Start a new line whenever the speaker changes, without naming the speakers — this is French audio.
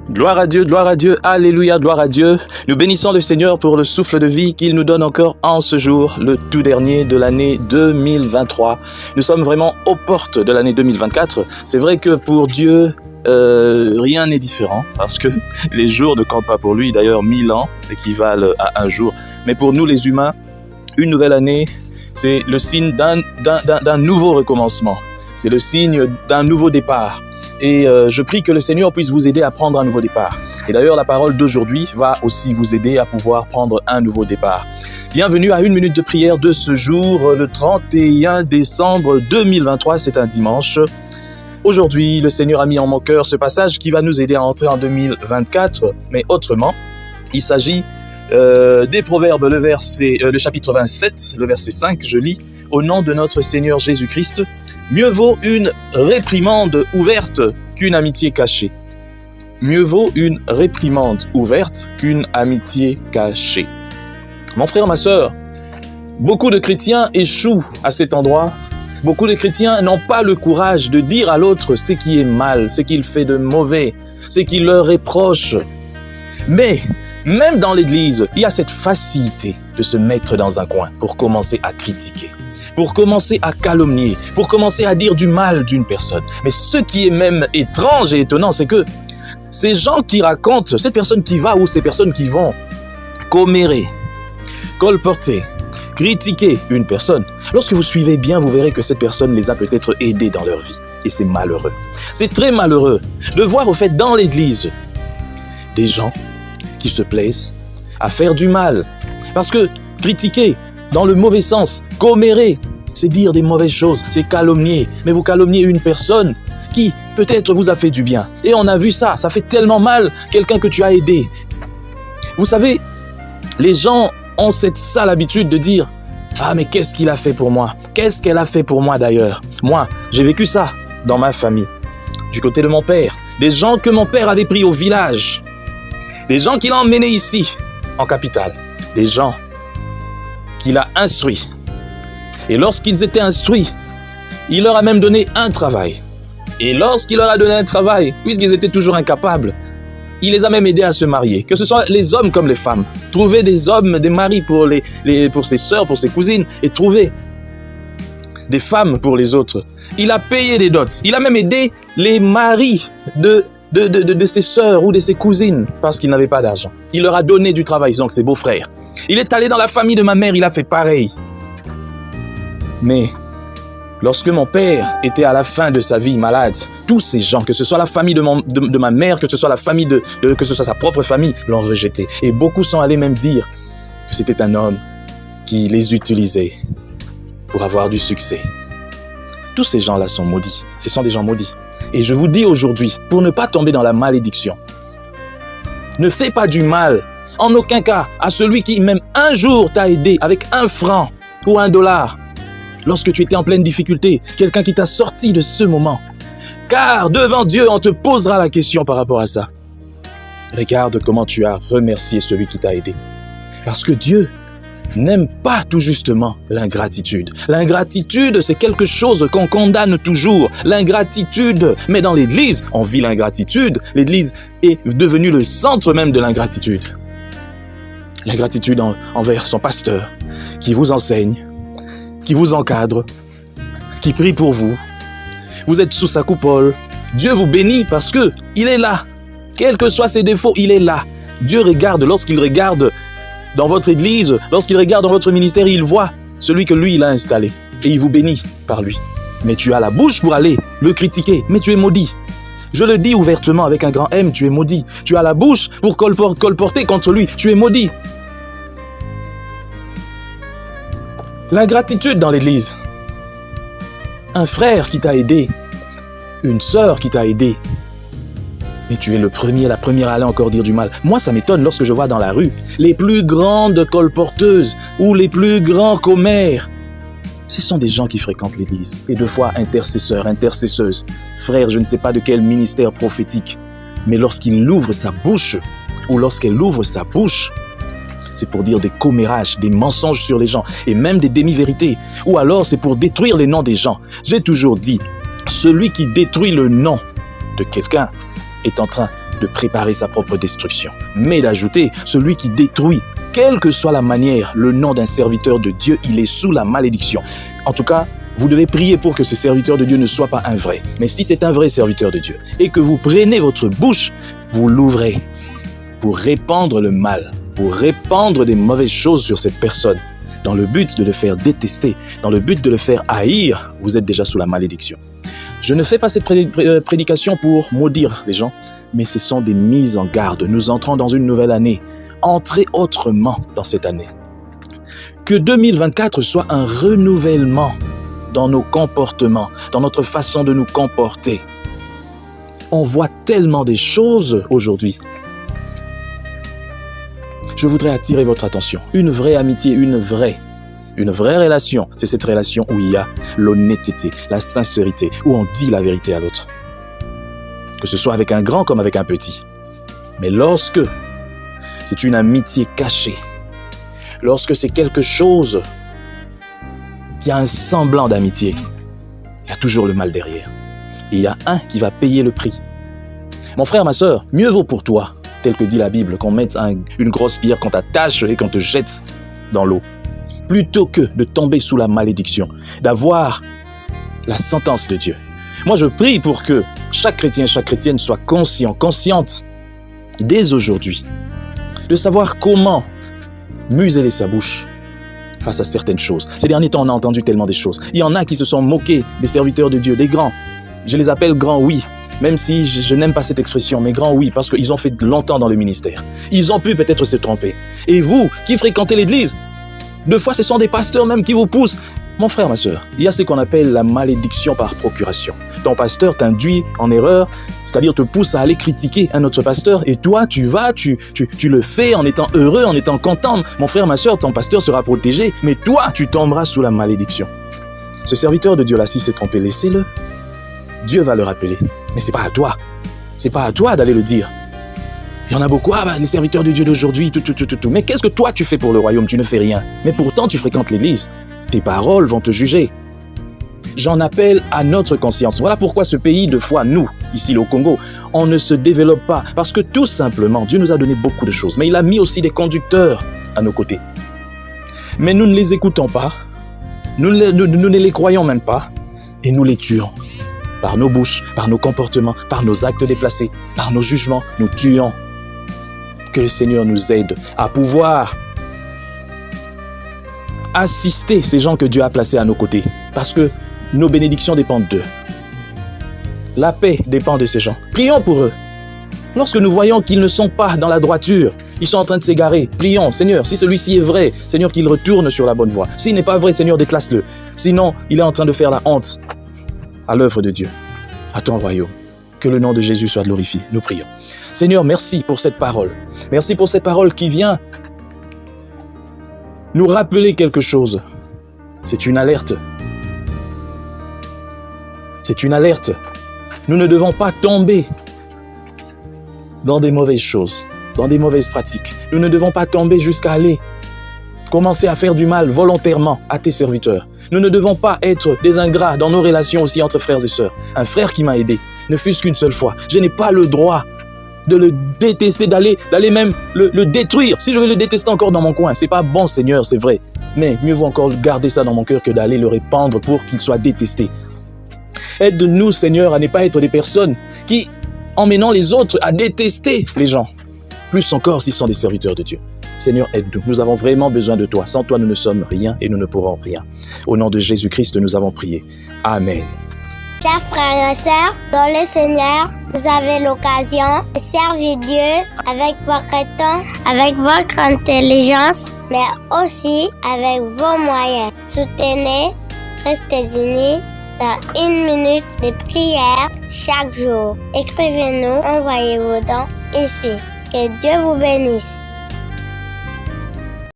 Gloire à Dieu, alléluia, gloire à Dieu. Nous bénissons le Seigneur pour le souffle de vie qu'il nous donne encore en ce jour, le tout dernier de l'année 2023. Nous sommes vraiment aux portes de l'année 2024. C'est vrai que pour Dieu, rien n'est différent parce que les jours ne comptent pas pour lui. D'ailleurs, 1000 ans équivalent à un jour. Mais pour nous les humains, une nouvelle année, c'est le signe d'un nouveau recommencement. C'est le signe d'un nouveau départ. Et je prie que le Seigneur puisse vous aider à prendre un nouveau départ. Et d'ailleurs, la parole d'aujourd'hui va aussi vous aider à pouvoir prendre un nouveau départ. Bienvenue à une minute de prière de ce jour, le 31 décembre 2023, c'est un dimanche. Aujourd'hui, le Seigneur a mis en mon cœur ce passage qui va nous aider à entrer en 2024, mais autrement. Il s'agit des Proverbes, le chapitre 27, le verset 5, je lis « Au nom de notre Seigneur Jésus-Christ, mieux vaut une réprimande ouverte qu'une amitié cachée. » Mieux vaut une réprimande ouverte qu'une amitié cachée. Mon frère, ma sœur, beaucoup de chrétiens échouent à cet endroit. Beaucoup de chrétiens n'ont pas le courage de dire à l'autre ce qui est mal, ce qu'il fait de mauvais, ce qui leur reproche. Mais même dans l'église, il y a cette facilité de se mettre dans un coin pour commencer à critiquer, pour commencer à calomnier, pour commencer à dire du mal d'une personne. Mais ce qui est même étrange et étonnant, c'est que ces gens qui racontent, cette personne qui va ou ces personnes qui vont commérer, colporter, critiquer une personne, lorsque vous suivez bien, vous verrez que cette personne les a peut-être aidés dans leur vie. Et c'est malheureux. C'est très malheureux de voir au fait dans l'église des gens qui se plaisent à faire du mal. Parce que critiquer dans le mauvais sens, commérer, c'est dire des mauvaises choses, c'est calomnier. Mais vous calomniez une personne qui peut-être vous a fait du bien. Et on a vu ça, ça fait tellement mal, quelqu'un que tu as aidé. Vous savez, les gens ont cette sale habitude de dire « Ah mais qu'est-ce qu'il a fait pour moi? Qu'est-ce qu'elle a fait pour moi d'ailleurs ?» Moi, j'ai vécu ça dans ma famille, du côté de mon père. Des gens que mon père avait pris au village. Des gens qu'il a emmenés ici, en capitale. Des gens qu'il a instruits. Et lorsqu'ils étaient instruits, il leur a même donné un travail. Et lorsqu'il leur a donné un travail, puisqu'ils étaient toujours incapables, il les a même aidés à se marier. Que ce soit les hommes comme les femmes. Trouver des hommes, des maris pour ses sœurs, pour ses cousines, et trouver des femmes pour les autres. Il a payé des dots. Il a même aidé les maris de ses sœurs ou de ses cousines parce qu'ils n'avaient pas d'argent. Il leur a donné du travail, donc ses beaux-frères. Il est allé dans la famille de ma mère, il a fait pareil. Mais lorsque mon père était à la fin de sa vie malade, tous ces gens, que ce soit la famille de ma mère, que ce soit la famille que ce soit sa propre famille, l'ont rejeté. Et beaucoup sont allés même dire que c'était un homme qui les utilisait pour avoir du succès. Tous ces gens-là sont maudits. Ce sont des gens maudits. Et je vous dis aujourd'hui, pour ne pas tomber dans la malédiction, ne fais pas du mal, en aucun cas, à celui qui même un jour t'a aidé avec 1 franc ou $1. Lorsque tu étais en pleine difficulté, quelqu'un qui t'a sorti de ce moment. Car devant Dieu, on te posera la question par rapport à ça. Regarde comment tu as remercié celui qui t'a aidé. Parce que Dieu n'aime pas tout justement l'ingratitude. L'ingratitude, c'est quelque chose qu'on condamne toujours. L'ingratitude, mais dans l'église, on vit l'ingratitude. L'église est devenue le centre même de l'ingratitude. L'ingratitude envers son pasteur, qui vous enseigne, qui vous encadre, qui prie pour vous. Vous êtes sous sa coupole. Dieu vous bénit parce que il est là. Quels que soient ses défauts, il est là. Dieu regarde, lorsqu'il regarde dans votre église, lorsqu'il regarde dans votre ministère, il voit celui que lui, il a installé. Et il vous bénit par lui. Mais tu as la bouche pour aller le critiquer, mais tu es maudit. Je le dis ouvertement avec un grand M, tu es maudit. Tu as la bouche pour colporter contre lui, tu es maudit. L'ingratitude dans l'église. Un frère qui t'a aidé, une sœur qui t'a aidé, mais tu es le premier, la première à aller encore dire du mal. Moi, ça m'étonne lorsque je vois dans la rue les plus grandes colporteuses ou les plus grands commères. Ce sont des gens qui fréquentent l'église. Et 2 fois intercesseurs, intercesseuses. Frère, je ne sais pas de quel ministère prophétique, mais lorsqu'il ouvre sa bouche, ou lorsqu'elle ouvre sa bouche, c'est pour dire des commérages, des mensonges sur les gens, et même des demi-vérités. Ou alors c'est pour détruire les noms des gens. J'ai toujours dit, celui qui détruit le nom de quelqu'un est en train de préparer sa propre destruction, mais d'ajouter celui qui détruit. Quelle que soit la manière, le nom d'un serviteur de Dieu, il est sous la malédiction. En tout cas, vous devez prier pour que ce serviteur de Dieu ne soit pas un vrai. Mais si c'est un vrai serviteur de Dieu et que vous prenez votre bouche, vous l'ouvrez pour répandre le mal, pour répandre des mauvaises choses sur cette personne, dans le but de le faire détester, dans le but de le faire haïr, vous êtes déjà sous la malédiction. Je ne fais pas cette prédication pour maudire les gens, mais ce sont des mises en garde. Nous entrons dans une nouvelle année. Entrez autrement dans cette année. Que 2024 soit un renouvellement dans nos comportements, dans notre façon de nous comporter. On voit tellement des choses aujourd'hui. Je voudrais attirer votre attention. Une vraie amitié, une vraie relation, c'est cette relation où il y a l'honnêteté, la sincérité, où on dit la vérité à l'autre. Que ce soit avec un grand comme avec un petit. Mais lorsque c'est une amitié cachée, lorsque c'est quelque chose qui a un semblant d'amitié, il y a toujours le mal derrière. Et il y a un qui va payer le prix. Mon frère, ma sœur, mieux vaut pour toi, tel que dit la Bible, qu'on mette une grosse pierre, qu'on t'attache et qu'on te jette dans l'eau, plutôt que de tomber sous la malédiction, d'avoir la sentence de Dieu. Moi, je prie pour que chaque chrétien, chaque chrétienne soit consciente, dès aujourd'hui, de savoir comment museler sa bouche face à certaines choses. Ces derniers temps, on a entendu tellement des choses. Il y en a qui se sont moqués des serviteurs de Dieu, des grands. Je les appelle grands, oui. Même si je n'aime pas cette expression, mais grands, oui, parce qu'ils ont fait longtemps dans le ministère. Ils ont pu peut-être se tromper. Et vous, qui fréquentez l'église, deux fois, ce sont des pasteurs même qui vous poussent. Mon frère, ma sœur, il y a ce qu'on appelle la malédiction par procuration. Ton pasteur t'induit en erreur, c'est-à-dire te pousse à aller critiquer un autre pasteur, et toi, tu le fais en étant heureux, en étant content. Mon frère, ma sœur, ton pasteur sera protégé, mais toi, tu tomberas sous la malédiction. Ce serviteur de Dieu-là, s'il s'est trompé, laissez-le. Dieu va le rappeler. Mais c'est pas à toi. C'est pas à toi d'aller le dire. Il y en a beaucoup, les serviteurs de Dieu d'aujourd'hui, tout. Mais qu'est-ce que toi tu fais pour le royaume? Tu ne fais rien. Mais pourtant, tu fréquentes l'église. Tes paroles vont te juger. J'en appelle à notre conscience. Voilà pourquoi ce pays, de foi, nous, ici au Congo, on ne se développe pas. Parce que tout simplement, Dieu nous a donné beaucoup de choses. Mais il a mis aussi des conducteurs à nos côtés. Mais nous ne les écoutons pas. Nous ne les croyons même pas. Et nous les tuons. Par nos bouches, par nos comportements, par nos actes déplacés, par nos jugements, nous tuons. Que le Seigneur nous aide à pouvoir assister ces gens que Dieu a placés à nos côtés. Parce que nos bénédictions dépendent d'eux. La paix dépend de ces gens. Prions pour eux. Lorsque nous voyons qu'ils ne sont pas dans la droiture, ils sont en train de s'égarer, prions, Seigneur, si celui-ci est vrai, Seigneur, qu'il retourne sur la bonne voie. S'il n'est pas vrai, Seigneur, déclasse-le. Sinon, il est en train de faire la honte à l'œuvre de Dieu, à ton royaume. Que le nom de Jésus soit glorifié. Nous prions. Seigneur, merci pour cette parole. Merci pour cette parole qui vient nous rappeler quelque chose. C'est une alerte. C'est une alerte. Nous ne devons pas tomber dans des mauvaises choses, dans des mauvaises pratiques. Nous ne devons pas tomber jusqu'à aller commencer à faire du mal volontairement à tes serviteurs. Nous ne devons pas être des ingrats dans nos relations aussi entre frères et sœurs. Un frère qui m'a aidé, ne fût-ce qu'une seule fois. Je n'ai pas le droit de le détester, d'aller même le détruire. Si je veux le détester encore dans mon coin, c'est pas bon, Seigneur, c'est vrai. Mais mieux vaut encore garder ça dans mon cœur que d'aller le répandre pour qu'il soit détesté. Aide-nous, Seigneur, à ne pas être des personnes qui emmènent les autres à détester les gens. Plus encore s'ils sont des serviteurs de Dieu. Seigneur, aide-nous. Nous avons vraiment besoin de toi. Sans toi, nous ne sommes rien et nous ne pourrons rien. Au nom de Jésus-Christ, nous avons prié. Amen.
Chers frères et sœurs, dans le Seigneur, vous avez l'occasion de servir Dieu avec votre temps, avec votre intelligence, mais aussi avec vos moyens. Soutenez, restez unis dans 1 minute de prière chaque jour. Écrivez-nous, envoyez vos dons ici. Que Dieu vous bénisse.